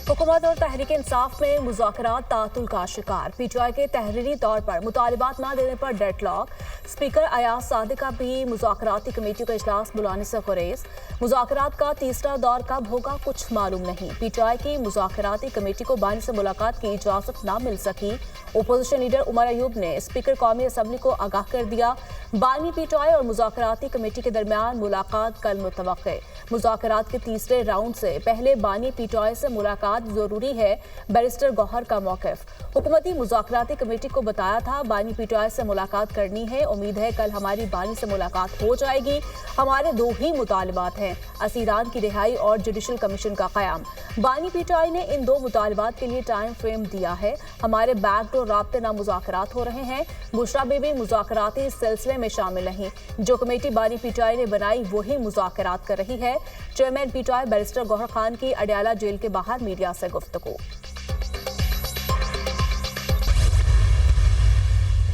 हुकूमत और तहरीक इंसाफ में मुज़ाकरात तातुल का शिकार। पीटीआई के तहरीरी तौर पर मुतालिबात न देने पर डेडलॉक। स्पीकर अयाज सादिका भी मुज़ाकराती कमेटी का इजलास बुलाने से गुरेज। मुज़ाकरात का तीसरा दौर कब होगा कुछ मालूम नहीं। पीटीआई की मुज़ाकराती कमेटी को बानी से मुलाकात की इजाज़त न मिल सकी। ओपोजिशन लीडर उमर अयूब ने स्पीकर कौमी असम्बली को आगाह कर दिया। बानी पीटीआई और मुज़ाकराती कमेटी के दरमियान मुलाकात कल मुतवक्के। मुज़ाकरात के तीसरे राउंड से पहले बानी पीटीआई से मुलाकात जरूरी है, बैरिस्टर गौहर का मौक़िफ़। हुकूमती मुज़ाकराती कमेटी को बताया था बानी पीटीआई से मुलाकात करनी है, उम्मीद है कल हमारी बानी से मुलाकात हो जाएगी। हमारे दो ही मुतालिबात हैं, असीरान की रिहाई और जुडिशल कमीशन का क़याम। बानी पीटीआई ने इन दो मुतालिबात के लिए टाइम फ्रेम दिया है। हमारे बैकडोर राब्ते ना मुज़ाकरात हो रहे हैं। बुशरा बीबी मुज़ाकराती सिलसिले में शामिल नहीं। जो कमेटी बानी पीटीआई ने बनाई वही मुज़ाकरात कर रही है। Chairman PTI barrister Gohar Khan की अडयाला जेल के बाहर मीडिया से गुफ्तगू।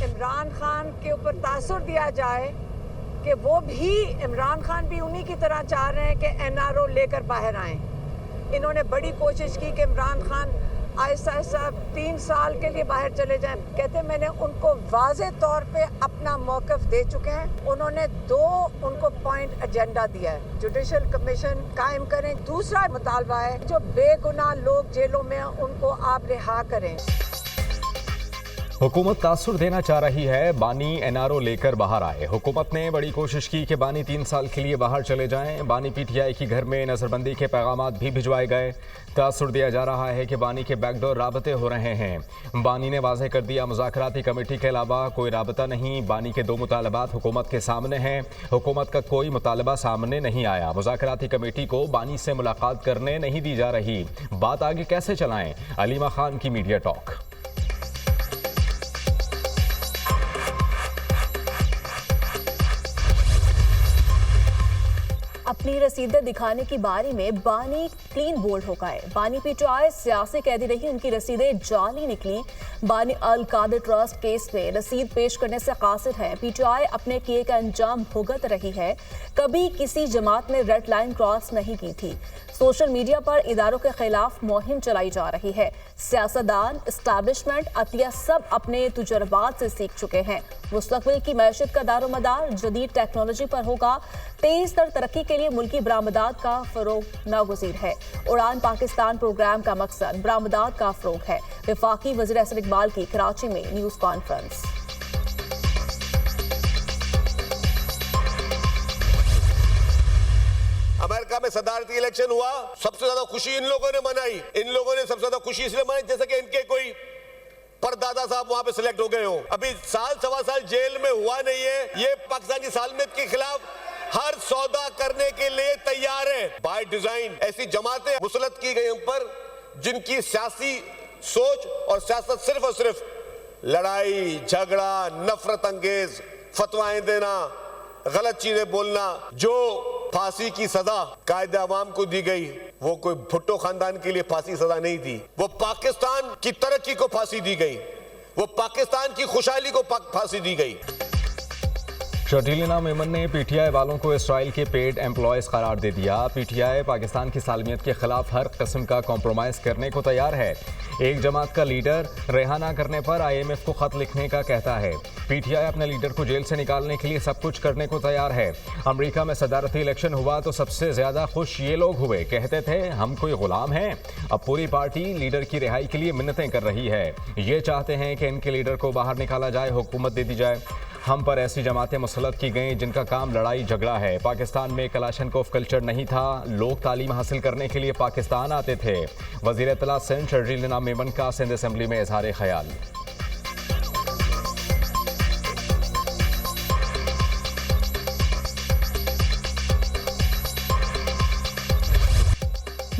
इमरान खान के ऊपर तासुर दिया जाए कि वो भी, इमरान खान भी उन्हीं की तरह चाह रहे हैं कि एनआरओ लेकर बाहर आए। इन्होंने बड़ी कोशिश की कि इमरान खान आहिस्ता आहिस्ता 3 साल के लिए बाहर चले जाएं। कहते मैंने उनको वाज़े तौर पे अपना मौक़िफ़ दे चुके हैं। उन्होंने उनको पॉइंट एजेंडा दिया है, जुडिशल कमीशन कायम करें। दूसरा मुतालबा है जो बेगुनाह लोग जेलों में उनको आप रिहा करें। हुकूमत तासुर देना चाह रही है, बानी एनआरओ लेकर बाहर आए। हुकूमत ने बड़ी कोशिश की कि बानी 3 साल के लिए बाहर चले जाएं। बानी पीटीआई की घर में नजरबंदी के पैगामात भी भिजवाए गए। तासुर दिया जा रहा है कि बानी के बैकडोर राबते हो रहे हैं। बानी ने वाज़ेह कर दिया मुज़ाकराती कमेटी के अलावा कोई राबता नहीं। बानी के 2 मुतालबात हुकूमत के सामने हैं। हुकूमत का कोई मुतालबा सामने नहीं आया। मुज़ाकराती कमेटी को बानी से मुलाकात करने नहीं दी जा रही। बात आगे कैसे चलाएं? अलीमा खान की मीडिया टॉक। अपनी रसीदें दिखाने की बारी में बानी क्लीन बोल्ड हो गए। बानी पीटीआई सियासी कैदी रही, उनकी रसीदें जाली निकली। बानी अल कादिर ट्रस्ट केस में रसीद पेश करने से कासिर है। पीटीआई अपने किए का अंजाम भुगत रही है। कभी किसी जमात ने रेड लाइन क्रॉस नहीं की थी। सोशल मीडिया पर इदारों के खिलाफ मुहिम चलाई जा रही है। सियासतदान, एस्टैब्लिशमेंट, अतिया सब अपने तजुर्बात से सीख चुके हैं। मुस्तकबिल की मैशत का दारोमदार जदीद टेक्नोलॉजी पर होगा। तेज तर तरक्की के लिए मुल्की बरामदात का फरोग नागुज़ीर है। उड़ान पाकिस्तान प्रोग्राम का मकसद बरामदात का फरोग है। वफाकी वज़ीर अहसन इकबाल की कराची में न्यूज़ कॉन्फ्रेंस। अमेरिका में सदारती इलेक्शन हुआ, सबसे ज्यादा खुशी इन लोगों ने मनाई। इन लोगों ने सबसे ज्यादा खुशी इसलिए मनाई जैसे कि इनके कोई परदादा साहब वहां पे सिलेक्ट हो गए हो। अभी साल सवा साल जेल में हुआ नहीं है। ये पाकिस्तानी सालमियत के खिलाफ हर सौदा करने के लिए तैयार है। बाय डिजाइन ऐसी जमातें मुसलत की गई उन पर जिनकी सियासी सोच और सियासत सिर्फ और सिर्फ लड़ाई झगड़ा, नफरत अंगेज फतवाएं देना, गलत चीजें बोलना। जो फांसी की सजा कायदे अवाम को दी गई वो कोई भुट्टो खानदान के लिए फांसी सजा नहीं थी। वो पाकिस्तान की तरक्की को फांसी दी गई, वो पाकिस्तान की खुशहाली को फांसी दी गई। शर्जीलिना मेमन ने पीटीआई वालों को इसराइल के पेड एम्प्लॉयज करार दे दिया। पीटीआई पाकिस्तान की सालमियत के खिलाफ हर किस्म का कॉम्प्रोमाइज करने को तैयार है। एक जमात का लीडर रिहा ना करने पर IMF को खत लिखने का कहता है। पीटीआई अपने लीडर को जेल से निकालने के लिए सब कुछ करने को तैयार है। अमेरिका में सदारती इलेक्शन हुआ तो सबसे ज्यादा खुश ये लोग हुए, कहते थे हम कोई गुलाम हैं। अब पूरी पार्टी लीडर की रिहाई के लिए मिन्नतें कर रही है। ये चाहते हैं कि इनके लीडर को बाहर निकाला जाए, हुकूमत दे दी जाए। हम पर ऐसी जमातें मुसल्लत की गईं जिनका काम लड़ाई झगड़ा है। पाकिस्तान में कलाशनकोफ कल्चर नहीं था। लोग तालीम हासिल करने के लिए पाकिस्तान आते थे। वज़ीर इत्तला सिंध शर्जीलिना मेमन का सिंध असेंबली में इजहार ख्याल।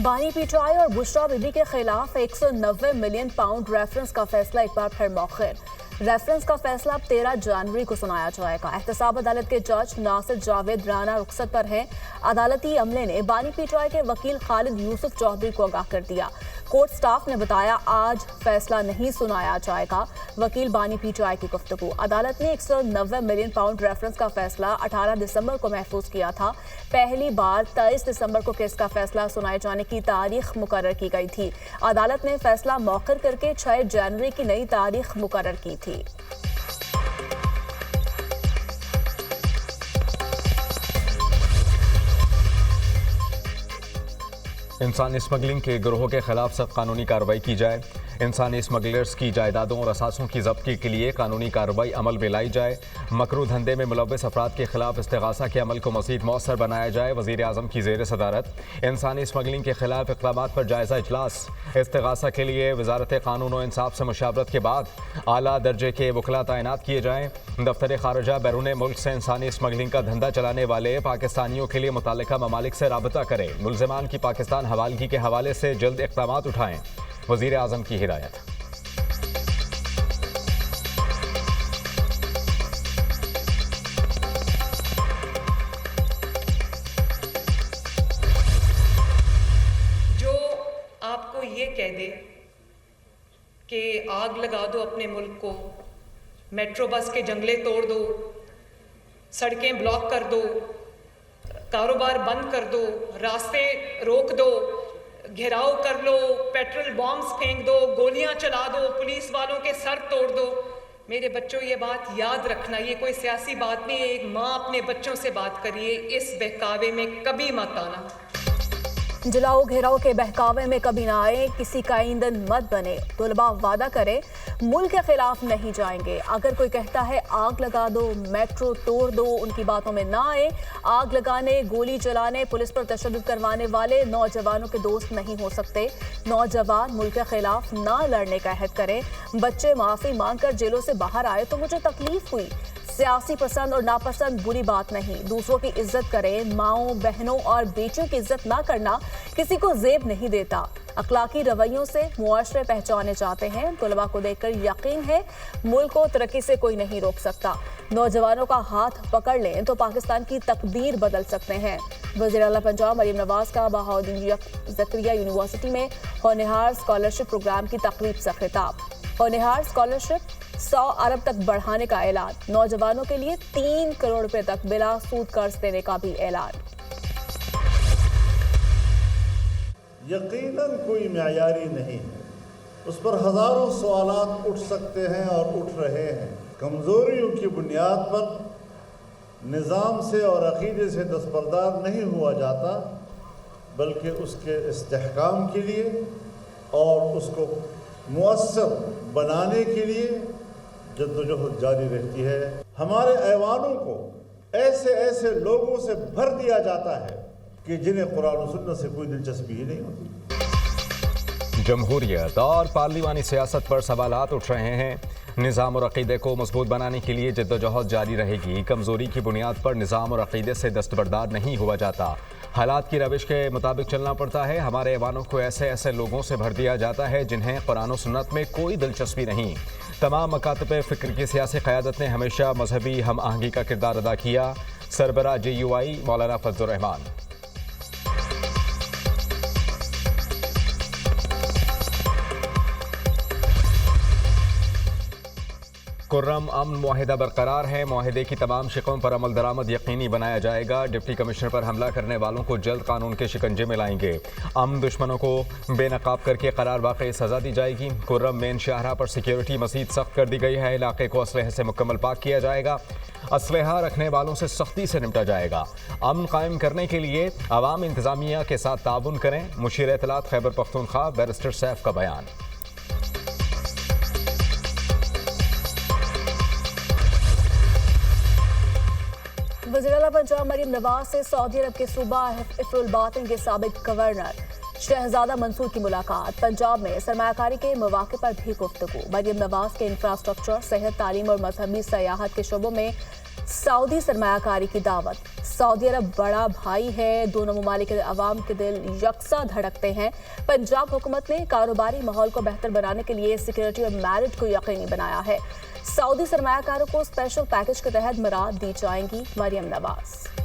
बानी पीटीआई और बुशरा बीबी के खिलाफ 190 मिलियन पाउंड रेफरेंस का फैसला एक बार फिर मौखर। रेफरेंस का फैसला अब 13 जनवरी को सुनाया जाएगा। एहतसाब अदालत के जज नासिर जावेद राना रुखसत पर हैं। अदालती अमले ने बानी पीटीआई के वकील खालिद यूसुफ चौधरी को आगाह कर दिया। कोर्ट स्टाफ ने बताया आज फैसला नहीं सुनाया जाएगा। वकील बानी पीटीआई की गुफ्तगू। अदालत ने 190 मिलियन पाउंड रेफरेंस का फैसला 18 दिसंबर को महफूज किया था। पहली बार 23 दिसंबर को केस का फैसला सुनाए जाने की तारीख मुकर्रर की गई थी। अदालत ने फैसला मौखर करके 6 जनवरी की नई तारीख मुकर्रर की थी। इंसानी स्मगलिंग के गिरोह के खिलाफ सख्त कानूनी कार्रवाई की जाए। इंसानी स्मगलर्स की जायदादों और असासों की जब्ती के लिए कानूनी कार्रवाई अमल में लाई जाए। मकरू धंधे में मुलव्वस अफराद के खिलाफ इस्तिगासा के अमल को मज़ीद मौसर बनाया जाए। वज़ीर आज़म की ज़ेर सदारत इंसानी स्मगलिंग के खिलाफ इक़दामात पर जायज़ा इजलास। इस्तिगासा के लिए वज़ारत कानून और इंसाफ से मुशावरत के बाद आला दर्जे के वकला तैनात किए जाएँ। दफ्तर ख़ारिजा बैरून मुल्क से इंसानी स्मगलिंग का धंधा चलाने वाले पाकिस्तानियों के लिए मुतल्लिका ममालिक से राबता करें। मुल्ज़िमान की पाकिस्तान हवालगी के हवाले से जल्द इक़दामात उठाएँ। वज़ीर आज़म की हिदायत। जो आपको ये कह दे कि आग लगा दो अपने मुल्क को, मेट्रो बस के जंगले तोड़ दो, सड़कें ब्लॉक कर दो, कारोबार बंद कर दो, रास्ते रोक दो, घेराव कर लो, पेट्रोल बॉम्ब्स फेंक दो, गोलियां चला दो, पुलिस वालों के सर तोड़ दो। मेरे बच्चों ये बात याद रखना, ये कोई सियासी बात नहीं है। एक माँ अपने बच्चों से बात करिए, इस बहकावे में कभी मत आना। जलाओ घेराव के बहकावे में कभी ना आए, किसी का ईंधन मत बने। तलबा वादा करे मुल्क के खिलाफ नहीं जाएंगे। अगर कोई कहता है आग लगा दो, मेट्रो तोड़ दो, उनकी बातों में ना आए। आग लगाने, गोली चलाने, पुलिस पर तशद्दुद करवाने वाले नौजवानों के दोस्त नहीं हो सकते। नौजवान मुल्क के खिलाफ ना लड़ने का अहद करें। बच्चे माफ़ी मांगकर जेलों से बाहर आए तो मुझे तकलीफ हुई। सियासी पसंद और नापसंद बुरी बात नहीं, दूसरों की इज्जत करें। माओं, बहनों और बेटियों की इज्जत ना करना किसी को जेब नहीं देता। अखलाकी रवैयों से मुआशरे पहचाने जाते हैं। तलबा को देखकर यकीन है मुल्क को तरक्की से कोई नहीं रोक सकता। नौजवानों का हाथ पकड़ लें तो पाकिस्तान की तकदीर बदल सकते हैं। वज़ीर आला पंजाब मरीम नवाज का बहाउद्दीन ज़करिया यूनिवर्सिटी में होनहार स्कॉलरशिप प्रोग्राम की तकरीब से खिताब। होनहार स्कॉलरशिप 100 अरब तक बढ़ाने का ऐलान। नौजवानों के लिए 3 करोड़ रुपए तक बिला सूद कर्ज देने का भी ऐलान। यकीनन कोई मयारी नहीं है, उस पर हज़ारों सवालात उठ सकते हैं और उठ रहे हैं। कमज़ोरियों की बुनियाद पर निज़ाम से और अक़ीदे से दस्तबरदार नहीं हुआ जाता, बल्कि उसके इस्तेहकाम के लिए और उसको मुअस्सर बनाने के लिए जद्दोजहद जारी रहती है। हमारे ऐवानों को ऐसे ऐसे लोगों से भर दिया जाता है कि जिन्हें कुरान और सुन्नत से कोई दिलचस्पी ही नहीं होती। जमहूरियत और पार्लिमानी सियासत पर सवालात उठ रहे हैं। निज़ाम और अक़ीदे को मजबूत बनाने के लिए जद्दोजहद जारी रहेगी। कमज़ोरी की बुनियाद पर निज़ाम और अक़ीदे से दस्तबरदार नहीं हुआ जाता। हालात की रविश के मुताबिक चलना पड़ता है। हमारे ऐवानों को ऐसे ऐसे लोगों से भर दिया जाता है जिन्हें कुरान और सुन्नत में कोई दिलचस्पी नहीं। तमाम मकातब फ़िक्र की सियासी क़यादत ने हमेशा मजहबी हम आहंगी का किरदार अदा किया। सरबराह JUI मौलाना फजलुर रहमान। कुर्रम अमन मुआहिदा बरकरार है। मुआहिदे की तमाम शिकों पर अमल दरामद यकीनी बनाया जाएगा। डिप्टी कमिश्नर पर हमला करने वालों को जल्द कानून के शिकंजे में लाएंगे। अमन दुश्मनों को बेनकाब करके करार वाकई सजा दी जाएगी। कुर्रम मेन शाहरा पर सिक्योरिटी मज़ीद सख्त कर दी गई है। इलाके को असलहे से मुकम्मल पाक किया जाएगा। असलहा रखने वालों से सख्ती से निपटा जाएगा। अमन कायम करने के लिए अवाम इंतजामिया के साथ ताउन करें। मुशीर इत्तलात खैबर पख्तूनख्वा बैरिस्टर सैफ का बयान। वज़ीर आला पंजाब मरीम नवाज से सऊदी अरब के सूबा इफ़रुल बातिन के साबिक गवर्नर शहजादा मंसूर की मुलाकात। पंजाब में सरमायाकारी के मौक़े पर भी गुफ्तगू। मरीम नवाज के इंफ्रास्ट्रक्चर, सेहत, तालीम और मजहबी सयाहत के शोबों में सऊदी सरमायाकारी की दावत। सऊदी अरब बड़ा भाई है, दोनों ममालिक के अवाम के दिल यकसा धड़कते हैं। पंजाब हुकूमत ने कारोबारी माहौल को बेहतर बनाने के लिए सिक्योरिटी और मैरिट को यकीनी बनाया है। सऊदी सरमायाकारों को स्पेशल पैकेज के तहत मराद दी जाएंगी, मरियम नवाज।